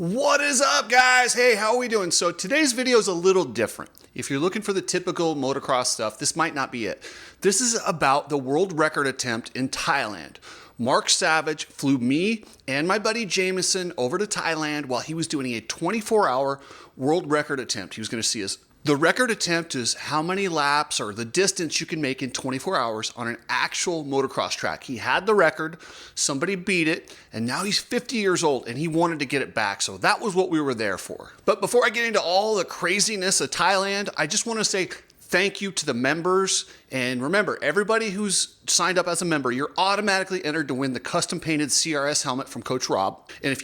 What is up, guys? Hey, how are we doing? So today's video is a little different. If you're looking for the typical motocross stuff, this might not be it. This is about the world record attempt in Thailand. Mark Savage flew me and my buddy Jameson over to Thailand while he was doing a 24-hour world record attempt. He was going to see us. The record attempt is how many laps or the distance you can make in 24 hours on an actual motocross track. He had the record, somebody beat it, and now he's 50 years old and he wanted to get it back. So that was what we were there for. But before I get into all the craziness of Thailand, I just want to say thank you to the members. And remember, everybody who's signed up as a member, you're automatically entered to win the custom painted CRS helmet from Coach Rob. And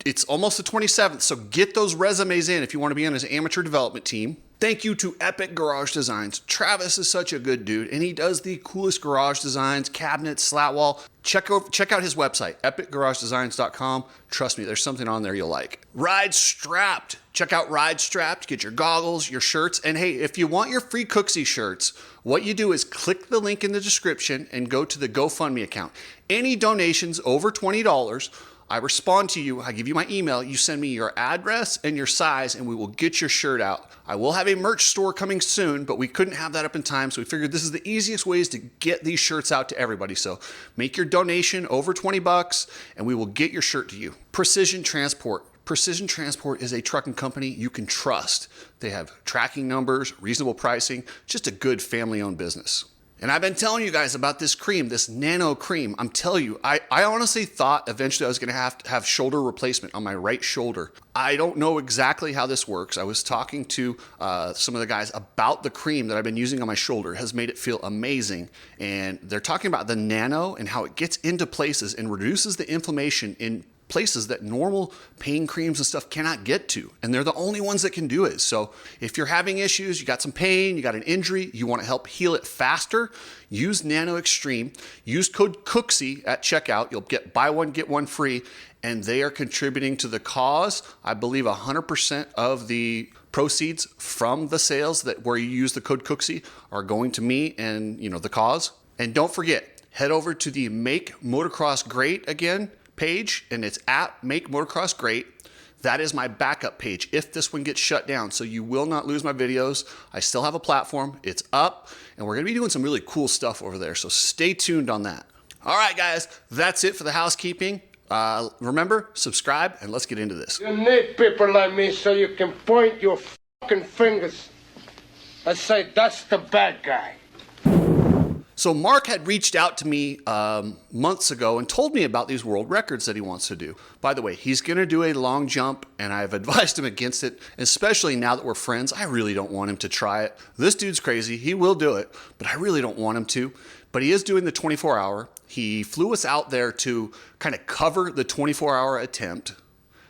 it's almost the 27th, so get those resumes in if you want to be on his amateur development team. Thank you to Epic Garage Designs. Travis is such a good dude, and he does the coolest garage designs, cabinets, slat wall. Check out his website, epicgaragedesigns.com. Trust me, there's something on there you'll like. RideStrapped. Check out RideStrapped. Get your goggles, your shirts. And hey, if you want your free Cooksy shirts, what you do is click the link in the description and go to the GoFundMe account. Any donations over $20, I respond to you, I give you my email, you send me your address and your size, and we will get your shirt out. I will have a merch store coming soon, but we couldn't have that up in time, so we figured this is the easiest ways to get these shirts out to everybody. So make your donation over 20 bucks, and we will get your shirt to you. Precision Transport. Precision Transport is a trucking company you can trust. They have tracking numbers, reasonable pricing, just a good family-owned business. And I've been telling you guys about this cream, this nano cream. I'm telling you, I honestly thought eventually I was gonna have to have shoulder replacement on my right shoulder. I don't know exactly how this works. I was talking to some of the guys about the cream that I've been using on my shoulder. It has made it feel amazing. And they're talking about the nano and how it gets into places and reduces the inflammation in places that normal pain creams and stuff cannot get to. And they're the only ones that can do it. So if you're having issues, you got some pain, you got an injury, you want to help heal it faster, use Nano Extreme. Use code Cooksy at checkout. You'll get buy one, get one free. And they are contributing to the cause. I believe 100% of the proceeds from the sales that where you use the code Cooksy are going to me and the cause. And don't forget, head over to the Make Motocross Great Again page, and it's at Make Motocross Great. That is my backup page if this one gets shut down, so you will not lose my videos. I still have a platform, it's up, and we're gonna be doing some really cool stuff over there, so stay tuned on that. All right, guys, that's it for the housekeeping. Remember, subscribe, and let's get into this. You need people like me so you can point your fucking fingers and say, that's the bad guy. So Mark had reached out to me months ago and told me about these world records that he wants to do. By the way, he's going to do a long jump, and I've advised him against it, especially now that we're friends. I really don't want him to try it. This dude's crazy. He will do it, but I really don't want him to. But he is doing the 24-hour. He flew us out there to kind of cover the 24-hour attempt.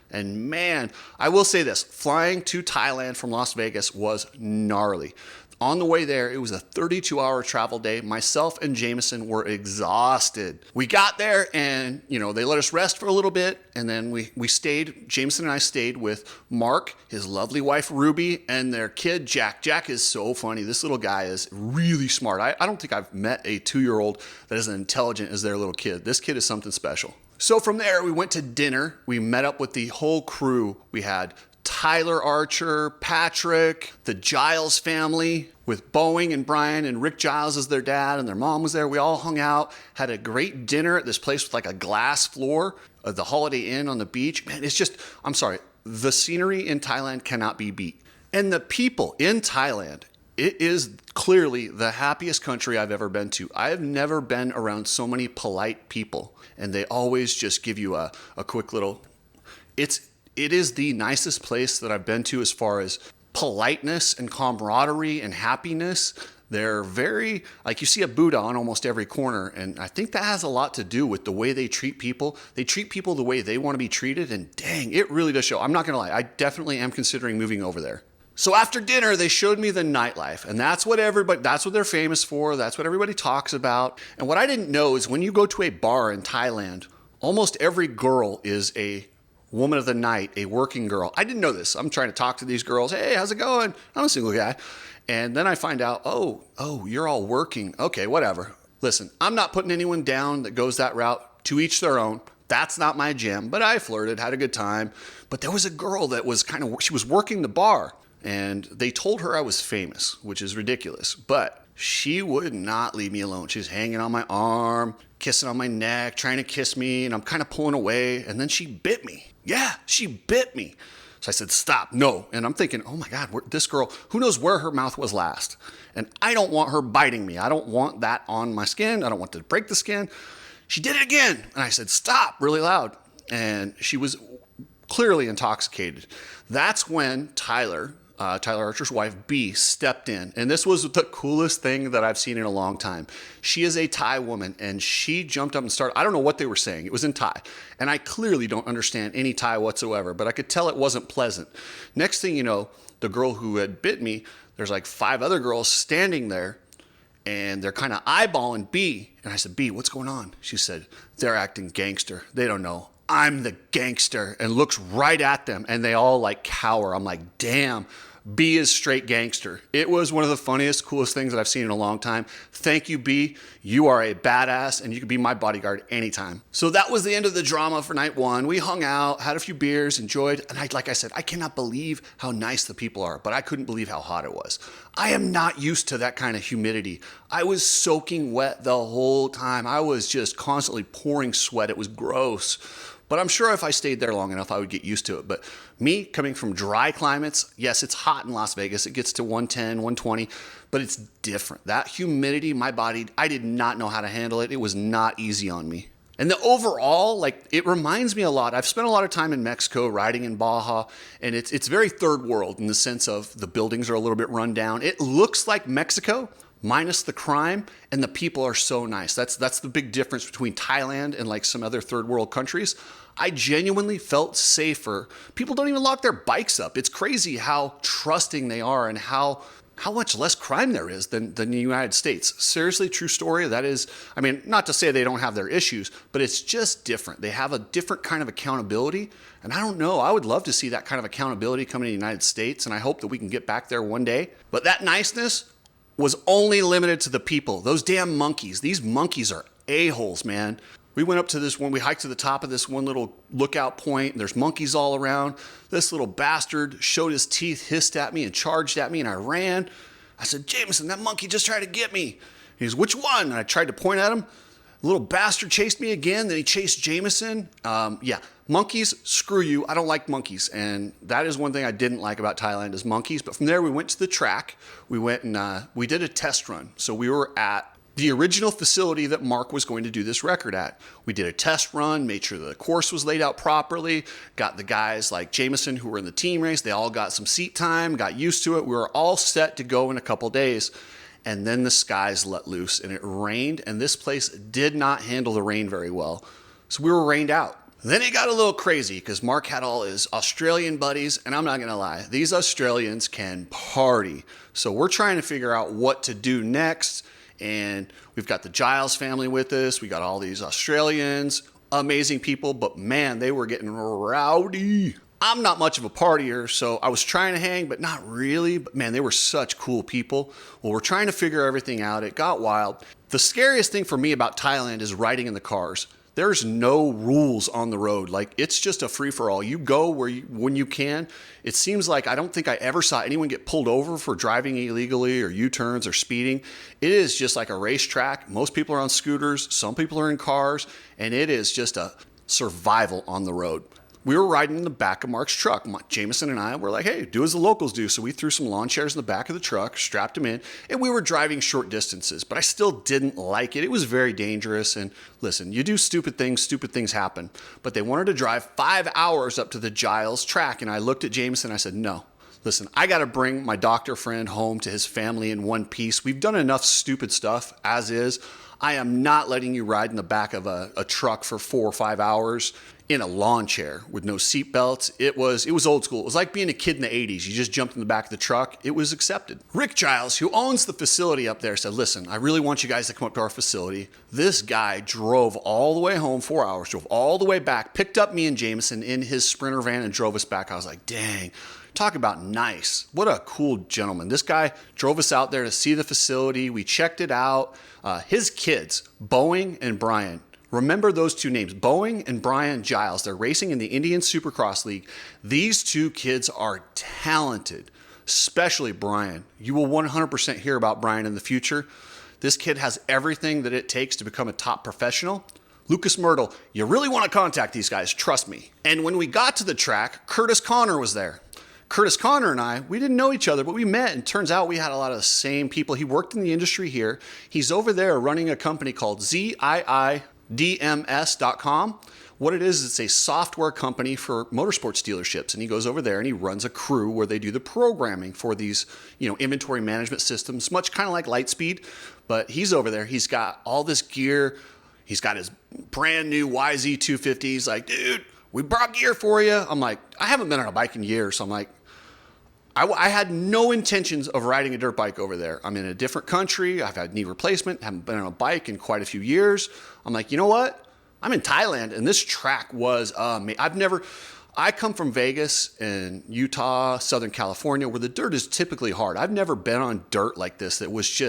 And man, I will say this, flying to Thailand from Las Vegas was gnarly. On the way there, it was a 32-hour travel day. Myself and Jameson were exhausted. We got there and, they let us rest for a little bit. And then we stayed, Jameson and I stayed with Mark, his lovely wife, Ruby, and their kid, Jack. Jack is so funny. This little guy is really smart. I don't think I've met a 2-year-old that is as intelligent as their little kid. This kid is something special. So from there, we went to dinner. We met up with the whole crew. We had Tyler Archer, Patrick, the Giles family with Boeing and Brian and Rick Giles as their dad, and their mom was there. We all hung out, had a great dinner at this place with like a glass floor, the Holiday Inn on the beach. Man, it's just, I'm sorry, the scenery in Thailand cannot be beat. And the people in Thailand, it is clearly the happiest country I've ever been to. I have never been around so many polite people, and they always just give you a quick little, it is the nicest place that I've been to as far as politeness and camaraderie and happiness. They're very, like you see a Buddha on almost every corner, and I think that has a lot to do with the way they treat people. They treat people the way they want to be treated, and dang, it really does show. I'm not gonna lie, I definitely am considering moving over there. So after dinner, they showed me the nightlife, and that's what they're famous for. That's what everybody talks about. And what I didn't know is when you go to a bar in Thailand, almost every girl is a woman of the night, a working girl. I didn't know this. I'm trying to talk to these girls. Hey, how's it going? I'm a single guy. And then I find out, oh, you're all working. Okay, whatever. Listen, I'm not putting anyone down that goes that route. To each their own. That's not my jam, but I flirted, had a good time. But there was a girl that was she was working the bar, and they told her I was famous, which is ridiculous. But she would not leave me alone. She was hanging on my arm, kissing on my neck, trying to kiss me, and I'm kind of pulling away, and then she bit me. Yeah, she bit me. So I said, stop, no. And I'm thinking, oh my God, this girl, who knows where her mouth was last? And I don't want her biting me. I don't want that on my skin. I don't want to break the skin. She did it again. And I said, stop, really loud. And she was clearly intoxicated. That's when Tyler Archer's wife, B, stepped in. And this was the coolest thing that I've seen in a long time. She is a Thai woman, and she jumped up and started, I don't know what they were saying. It was in Thai. And I clearly don't understand any Thai whatsoever, but I could tell it wasn't pleasant. Next thing you know, the girl who had bit me, there's like 5 other girls standing there, and they're kind of eyeballing B. And I said, B, what's going on? She said, they're acting gangster. They don't know. I'm the gangster, and looks right at them, and they all like cower. I'm like, damn. B is straight gangster. It was one of the funniest, coolest things that I've seen in a long time. Thank you, B. You are a badass, and you can be my bodyguard anytime. So that was the end of the drama for night 1. We hung out, had a few beers, enjoyed, and like I said, I cannot believe how nice the people are, but I couldn't believe how hot it was. I am not used to that kind of humidity. I was soaking wet the whole time. I was just constantly pouring sweat. It was gross. But I'm sure if I stayed there long enough, I would get used to it. But me coming from dry climates, yes, it's hot in Las Vegas. It gets to 110, 120, but it's different. That humidity, my body, I did not know how to handle it. It was not easy on me. And the overall, it reminds me a lot. I've spent a lot of time in Mexico riding in Baja, and it's very third world in the sense of the buildings are a little bit run down. It looks like Mexico, minus the crime, and the people are so nice. That's the big difference between Thailand and like some other third world countries. I genuinely felt safer. People don't even lock their bikes up. It's crazy how trusting they are and how much less crime there is than the United States. Seriously, true story. That is, I mean, not to say they don't have their issues, but it's just different. They have a different kind of accountability. And I don't know, I would love to see that kind of accountability come in the United States, and I hope that we can get back there one day. But that niceness was only limited to the people. Those damn monkeys. These monkeys are a-holes, man. We went up to this one, we hiked to the top of this one little lookout point, and there's monkeys all around. This little bastard showed his teeth, hissed at me, and charged at me, and I ran. I said, Jameson, that monkey just tried to get me. He goes, which one? And I tried to point at him. The little bastard chased me again, then he chased Jameson. Yeah, monkeys, screw you. I don't like monkeys. And that is one thing I didn't like about Thailand is monkeys. But from there, we went to the track. We went and we did a test run. So we were at the original facility that Mark was going to do this record at. We did a test run, made sure the course was laid out properly, got the guys like Jameson who were in the team race, they all got some seat time, got used to it. We were all set to go in a couple days. And then the skies let loose and it rained, and this place did not handle the rain very well. So we were rained out. Then it got a little crazy because Mark had all his Australian buddies, and I'm not going to lie, these Australians can party. So we're trying to figure out what to do next. And we've got the Giles family with us. We got all these Australians, amazing people, but man, they were getting rowdy. I'm not much of a partier, so I was trying to hang, but not really. But man, they were such cool people. Well, we're trying to figure everything out. It got wild. The scariest thing for me about Thailand is riding in the cars. There's no rules on the road. Like, it's just a free-for-all. You go when you can. It seems like I don't think I ever saw anyone get pulled over for driving illegally or U-turns or speeding. It is just like a racetrack. Most people are on scooters. Some people are in cars. And it is just a survival on the road. We were riding in the back of Mark's truck. Jameson and I were like, hey, do as the locals do. So we threw some lawn chairs in the back of the truck, strapped them in, and we were driving short distances. But I still didn't like it. It was very dangerous. And listen, you do stupid things happen. But they wanted to drive 5 hours up to the Giles track. And I looked at Jameson and I said, no. Listen, I got to bring my doctor friend home to his family in one piece. We've done enough stupid stuff as is. I am not letting you ride in the back of a truck for 4 or 5 hours in a lawn chair with no seat belts. It was old school. It was like being a kid in the 80s. You just jumped in the back of the truck. It was accepted. Rick Giles, who owns the facility up there, said, listen, I really want you guys to come up to our facility. This guy drove all the way home, 4 hours, drove all the way back, picked up me and Jameson in his Sprinter van and drove us back. I was like, dang. Talk about nice. What a cool gentleman. This guy drove us out there to see the facility. We checked it out. His kids, Boeing and Brian, Remember those two names, Boeing and Brian Giles. They're racing in the Indian Supercross League. These two kids are talented, especially Brian. You will 100% hear about Brian in the future. This kid has everything that it takes to become a top professional. Lucas Myrtle, you really want to contact these guys, trust me. And when we got to the track, Curtis Connor was there. Curtis Connor and I, we didn't know each other, but we met, and turns out we had a lot of the same people. He worked in the industry here. He's over there running a company called ZIIDMS.com. What it is, it's a software company for motorsports dealerships, and he goes over there and he runs a crew where they do the programming for these, inventory management systems, much kind of like Lightspeed, but he's over there. He's got all this gear. He's got his brand new YZ250. He's like, dude, we brought gear for you. I'm like, I haven't been on a bike in years, so I'm like, I had no intentions of riding a dirt bike over there. I'm in a different country. I've had knee replacement, haven't been on a bike in quite a few years. I'm like, you know what? I'm in Thailand, and this track was amazing. I come from Vegas and Utah, Southern California, where the dirt is typically hard. I've never been on dirt like this. It was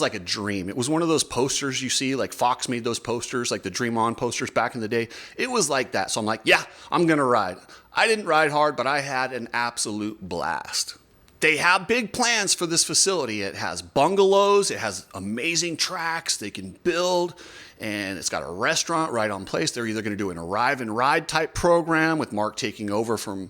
like a dream. It was one of those posters you see, like Fox made those posters, like the Dream On posters back in the day. It was like that. So I'm like, yeah, I'm going to ride. I didn't ride hard, but I had an absolute blast. They have big plans for this facility. It has bungalows. It has amazing tracks they can build. And it's got a restaurant right on place. They're either going to do an arrive and ride type program with Mark taking over from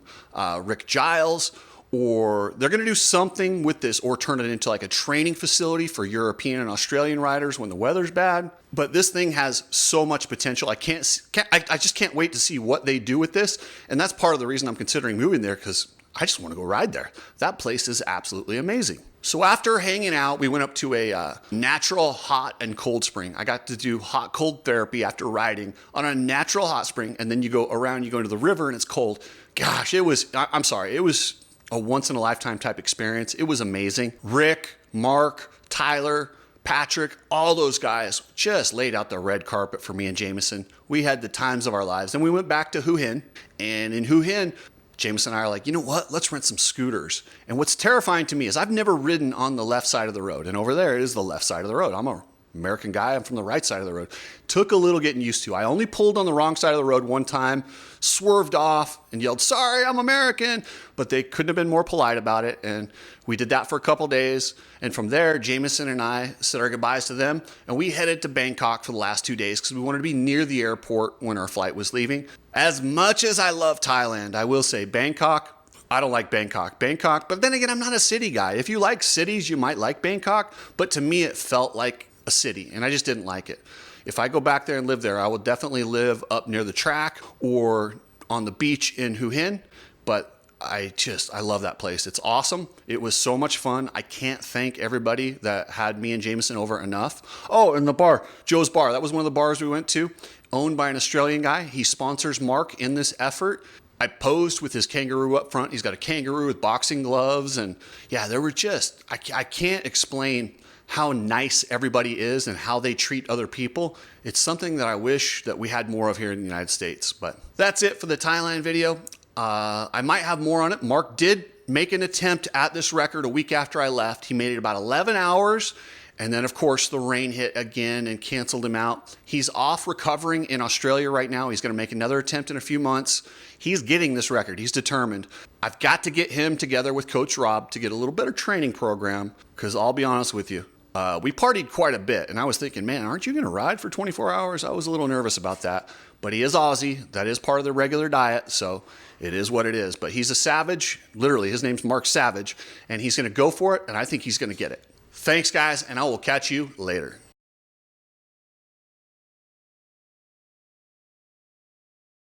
Rick Giles, or they're going to do something with this or turn it into like a training facility for European and Australian riders when the weather's bad. But this thing has so much potential. I just can't wait to see what they do with this. And that's part of the reason I'm considering moving there, because I just want to go ride there. That place is absolutely amazing. So after hanging out, we went up to a natural hot and cold spring. I got to do hot cold therapy after riding on a natural hot spring. And then you go around, you go into the river and it's cold. Gosh, it was a once in a lifetime type experience. It was amazing. Rick, Mark, Tyler, Patrick, all those guys just laid out the red carpet for me and Jameson. We had the times of our lives. And we went back to Hue Hin. And in Hue Hin, Jameson and I are like, you know what? Let's rent some scooters. And what's terrifying to me is I've never ridden on the left side of the road. And over there is the left side of the road. I'm an American guy. I'm from the right side of the road. Took a little getting used to. I only pulled on the wrong side of the road one time, swerved off and yelled, sorry, I'm American. But they couldn't have been more polite about it. And we did that for a couple days. And from there, Jameson and I said our goodbyes to them. And we headed to Bangkok for the last 2 days because we wanted to be near the airport when our flight was leaving. As much as I love Thailand, I will say Bangkok, I don't like Bangkok. But then again, I'm not a city guy. If you like cities, you might like Bangkok. But to me, it felt like a city, and I just didn't like it. If I go back there and live there, I will definitely live up near the track or on the beach in Hue Hin. But I love that place. It's awesome. It was so much fun. I can't thank everybody that had me and Jameson over enough. Oh, and the bar, Joe's Bar. That was one of the bars we went to, owned by an Australian guy. He sponsors Mark in this effort. I posed with his kangaroo up front. He's got a kangaroo with boxing gloves. And yeah, there were just, I can't explain how nice everybody is and how they treat other people. It's something that I wish that we had more of here in the United States. But that's it for the Thailand video. I might have more on it. Mark did make an attempt at this record a week after I left. He made it about 11 hours. And then, of course, the rain hit again and canceled him out. He's off recovering in Australia right now. He's going to make another attempt in a few months. He's getting this record. He's determined. I've got to get him together with Coach Rob to get a little better training program, because I'll be honest with you, we partied quite a bit. And I was thinking, man, aren't you going to ride for 24 hours? I was a little nervous about that. But he is Aussie. That is part of the regular diet. So it is what it is. But he's a savage. Literally, his name's Mark Savage. And he's going to go for it. And I think he's going to get it. Thanks, guys, and I will catch you later.